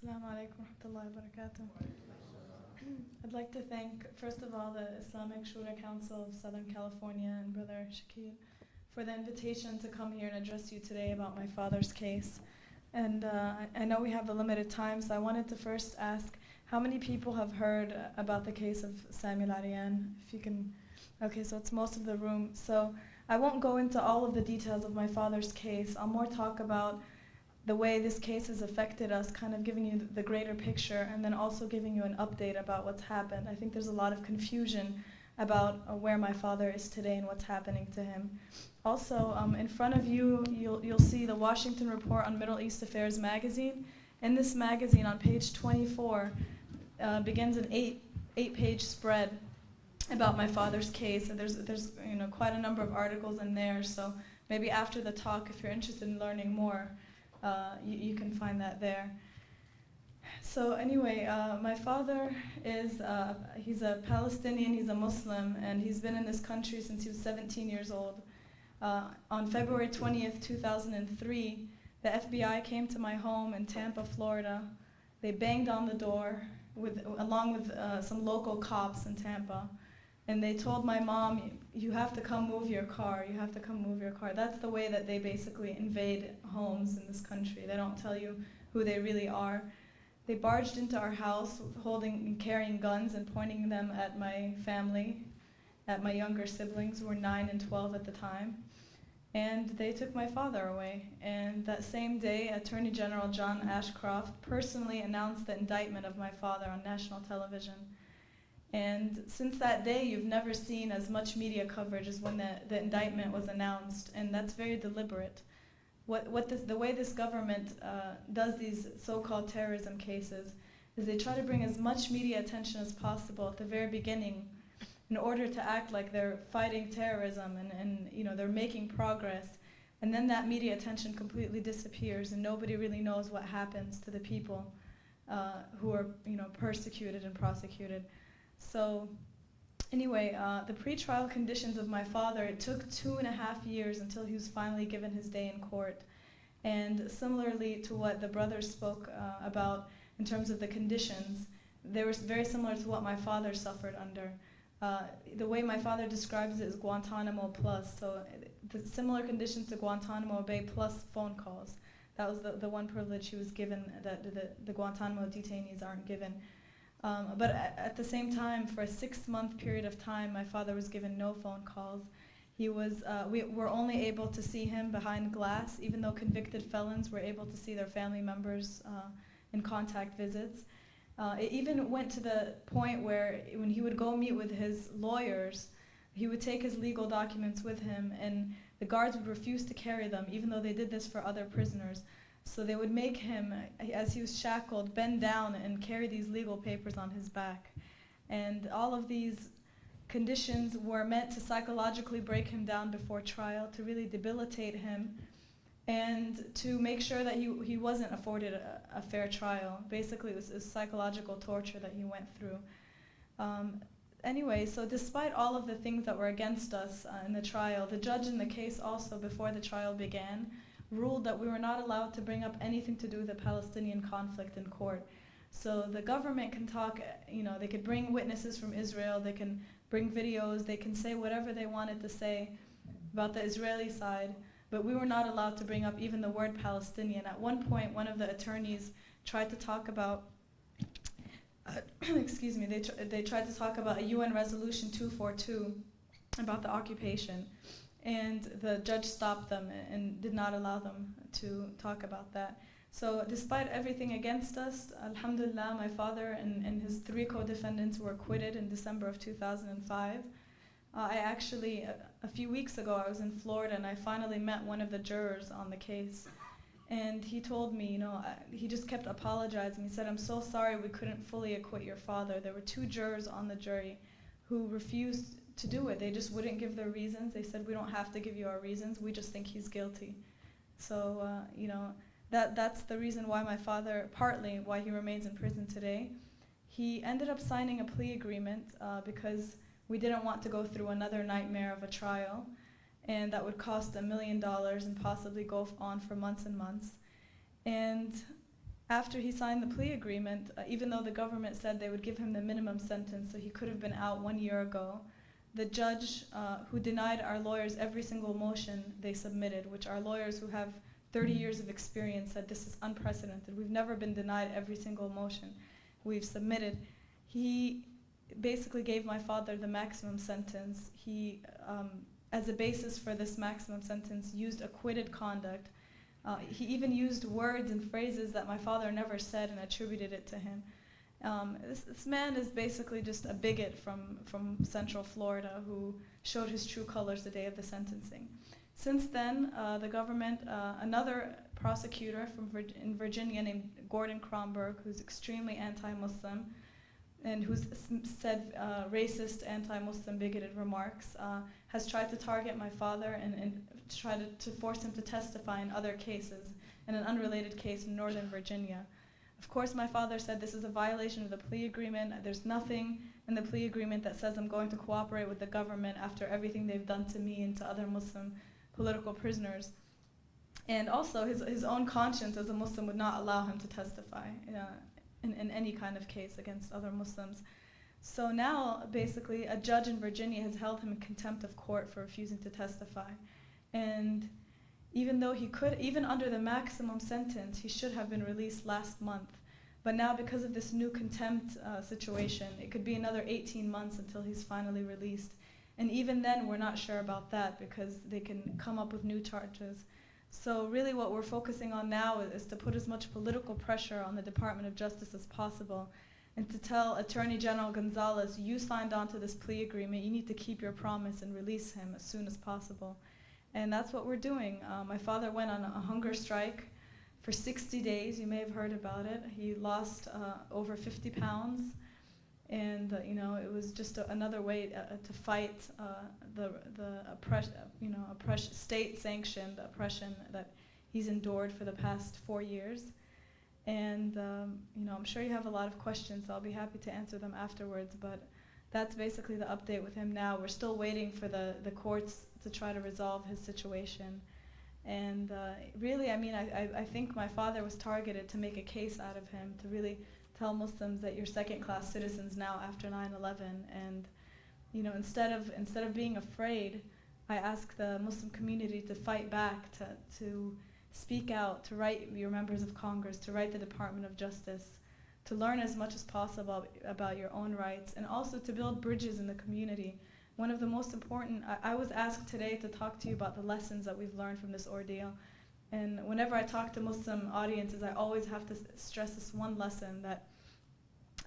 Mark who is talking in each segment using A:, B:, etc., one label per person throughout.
A: Assalamu alaikum wa rahmatullahi wa barakatuh. I'd like to thank, first of all, the Islamic Shura Council of Southern California and Brother Shakil for the invitation to come here and address you today about my father's case. And I know we have a limited time, so I wanted to first ask, how many people have heard about the case of Laila Arian? If you can, okay, so it's most of the room. So I won't go into all of the details of my father's case. I'll more talk about the way this case has affected us, kind of giving you the greater picture, and then also giving you an update about what's happened. I think there's a lot of confusion about where my father is today and what's happening to him. Also, in front of you, you'll see the Washington Report on Middle East Affairs magazine. In this magazine, on page 24, begins an eight-page spread about my father's case, and there's quite a number of articles in there. So maybe after the talk, if you're interested in learning more, you can find that there. So anyway, my father is, he's a Palestinian, he's a Muslim, and he's been in this country since he was 17 years old. On February 20th, 2003, the FBI came to my home in Tampa, Florida. They banged on the door along with some local cops in Tampa. And they told my mom, you have to come move your car, you have to come move your car. That's the way that they basically invade homes in this country. They don't tell you who they really are. They barged into our house holding and carrying guns and pointing them at my family, at my younger siblings, who were 9 and 12 at the time. And they took my father away. And that same day, Attorney General John Ashcroft personally announced the indictment of my father on national television. And since that day, you've never seen as much media coverage as when the indictment was announced, and that's very deliberate. The way this government does these so-called terrorism cases is they try to bring as much media attention as possible at the very beginning in order to act like they're fighting terrorism and they're making progress. And then that media attention completely disappears, and nobody really knows what happens to the people who are persecuted and prosecuted. So anyway, the pretrial conditions of my father, it took 2.5 years until he was finally given his day in court. And similarly to what the brothers spoke about in terms of the conditions, they were very similar to what my father suffered under. The way my father describes it is Guantanamo plus, so the similar conditions to Guantanamo Bay plus phone calls. That was the one privilege he was given that the Guantanamo detainees aren't given. But at the same time, for a 6-month period of time, my father was given no phone calls. We were only able to see him behind glass, even though convicted felons were able to see their family members in contact visits. It even went to the point where when he would go meet with his lawyers, he would take his legal documents with him, and the guards would refuse to carry them, even though they did this for other prisoners. So they would make him, as he was shackled, bend down and carry these legal papers on his back. And all of these conditions were meant to psychologically break him down before trial, to really debilitate him, and to make sure that he wasn't afforded a fair trial. Basically, it was psychological torture that he went through. Anyway, so despite all of the things that were against us in the trial, the judge in the case also, before the trial began, ruled that we were not allowed to bring up anything to do with the Palestinian conflict in court. So the government can talk, they could bring witnesses from Israel, they can bring videos, they can say whatever they wanted to say about the Israeli side, but we were not allowed to bring up even the word Palestinian. At one point, one of the attorneys tried to talk about, excuse me, they tried to talk about a UN Resolution 242 about the occupation. And the judge stopped them and did not allow them to talk about that. So despite everything against us, alhamdulillah, my father and his 3 co-defendants were acquitted in December of 2005. I actually, a few weeks ago, I was in Florida and I finally met one of the jurors on the case. And he told me, he just kept apologizing. He said, "I'm so sorry we couldn't fully acquit your father. There were 2 jurors on the jury who refused to do it. They just wouldn't give their reasons. They said, we don't have to give you our reasons. We just think he's guilty." So, that's the reason why my father, partly why he remains in prison today. He ended up signing a plea agreement because we didn't want to go through another nightmare of a trial, and that would cost $1 million and possibly go on for months and months. And after he signed the plea agreement, even though the government said they would give him the minimum sentence, so he could have been out 1 year ago, the judge who denied our lawyers every single motion they submitted, which our lawyers who have 30 years of experience said this is unprecedented. We've never been denied every single motion we've submitted. He basically gave my father the maximum sentence. He, as a basis for this maximum sentence, used acquitted conduct. He even used words and phrases that my father never said and attributed it to him. This man is basically just a bigot from Central Florida who showed his true colors the day of the sentencing. Since then, the government, another prosecutor in Virginia named Gordon Cromberg, who's extremely anti-Muslim and who's said racist, anti-Muslim, bigoted remarks, has tried to target my father and try to force him to testify in other cases, in an unrelated case in Northern Virginia. Of course, my father said this is a violation of the plea agreement. There's nothing in the plea agreement that says I'm going to cooperate with the government after everything they've done to me and to other Muslim political prisoners. And also, his own conscience as a Muslim would not allow him to testify in any kind of case against other Muslims. So now, basically, a judge in Virginia has held him in contempt of court for refusing to testify. And even though he could, even under the maximum sentence, he should have been released last month. But now, because of this new contempt situation, it could be another 18 months until he's finally released. And even then, we're not sure about that because they can come up with new charges. So really what we're focusing on now is to put as much political pressure on the Department of Justice as possible and to tell Attorney General Gonzalez, you signed on to this plea agreement, you need to keep your promise and release him as soon as possible. And that's what we're doing. My father went on a hunger strike for 60 days. You may have heard about it. He lost over 50 pounds. And it was just another way to fight the state-sanctioned oppression that he's endured for the past 4 years. And I'm sure you have a lot of questions, so I'll be happy to answer them afterwards. But that's basically the update with him now. We're still waiting for the courts to try to resolve his situation. And really, I think my father was targeted to make a case out of him, to really tell Muslims that you're second-class citizens now after 9/11. And instead of being afraid, I ask the Muslim community to fight back, to speak out, to write your members of Congress, to write the Department of Justice, to learn as much as possible about your own rights, and also to build bridges in the community. One of the most important, I was asked today to talk to you about the lessons that we've learned from this ordeal. And whenever I talk to Muslim audiences, I always have to stress this one lesson, that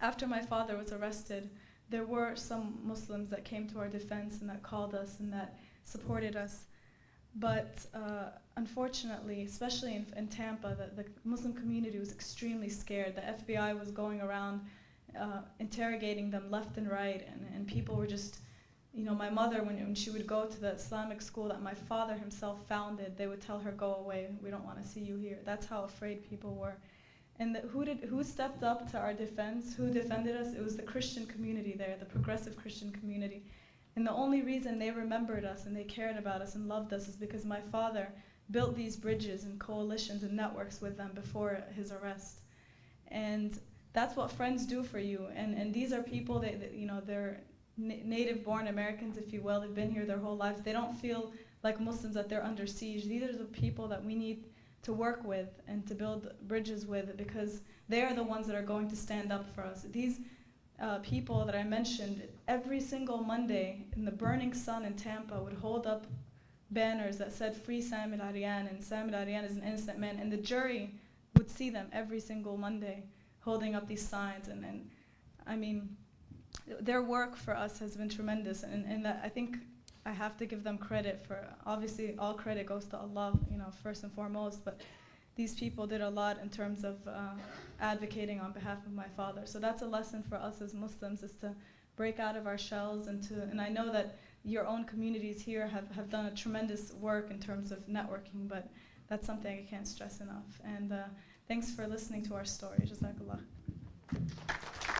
A: after my father was arrested, there were some Muslims that came to our defense and that called us and that supported us. But unfortunately, especially in Tampa, the Muslim community was extremely scared. The FBI was going around interrogating them left and right, and people were just, my mother, when she would go to the Islamic school that my father himself founded, they would tell her, go away, we don't want to see you here. That's how afraid people were. And who stepped up to our defense? Who defended us? It was the Christian community there, the progressive Christian community. And the only reason they remembered us and they cared about us and loved us is because my father built these bridges and coalitions and networks with them before his arrest. And that's what friends do for you. And these are people they're native-born Americans, if you will. They've been here their whole lives. They don't feel like Muslims, that they're under siege. These are the people that we need to work with and to build bridges with, because they are the ones that are going to stand up for us. These people that I mentioned, every single Monday in the burning sun in Tampa would hold up banners that said, "Free Laila Arian," and Laila Arian is an innocent man, and the jury would see them every single Monday holding up these signs. And their work for us has been tremendous, and that I think I have to give them credit for. Obviously, all credit goes to Allah, first and foremost, but these people did a lot in terms of advocating on behalf of my father. So that's a lesson for us as Muslims, is to break out of our shells and I know that your own communities here have done a tremendous work in terms of networking, but that's something I can't stress enough. And thanks for listening to our story. Jazakallah.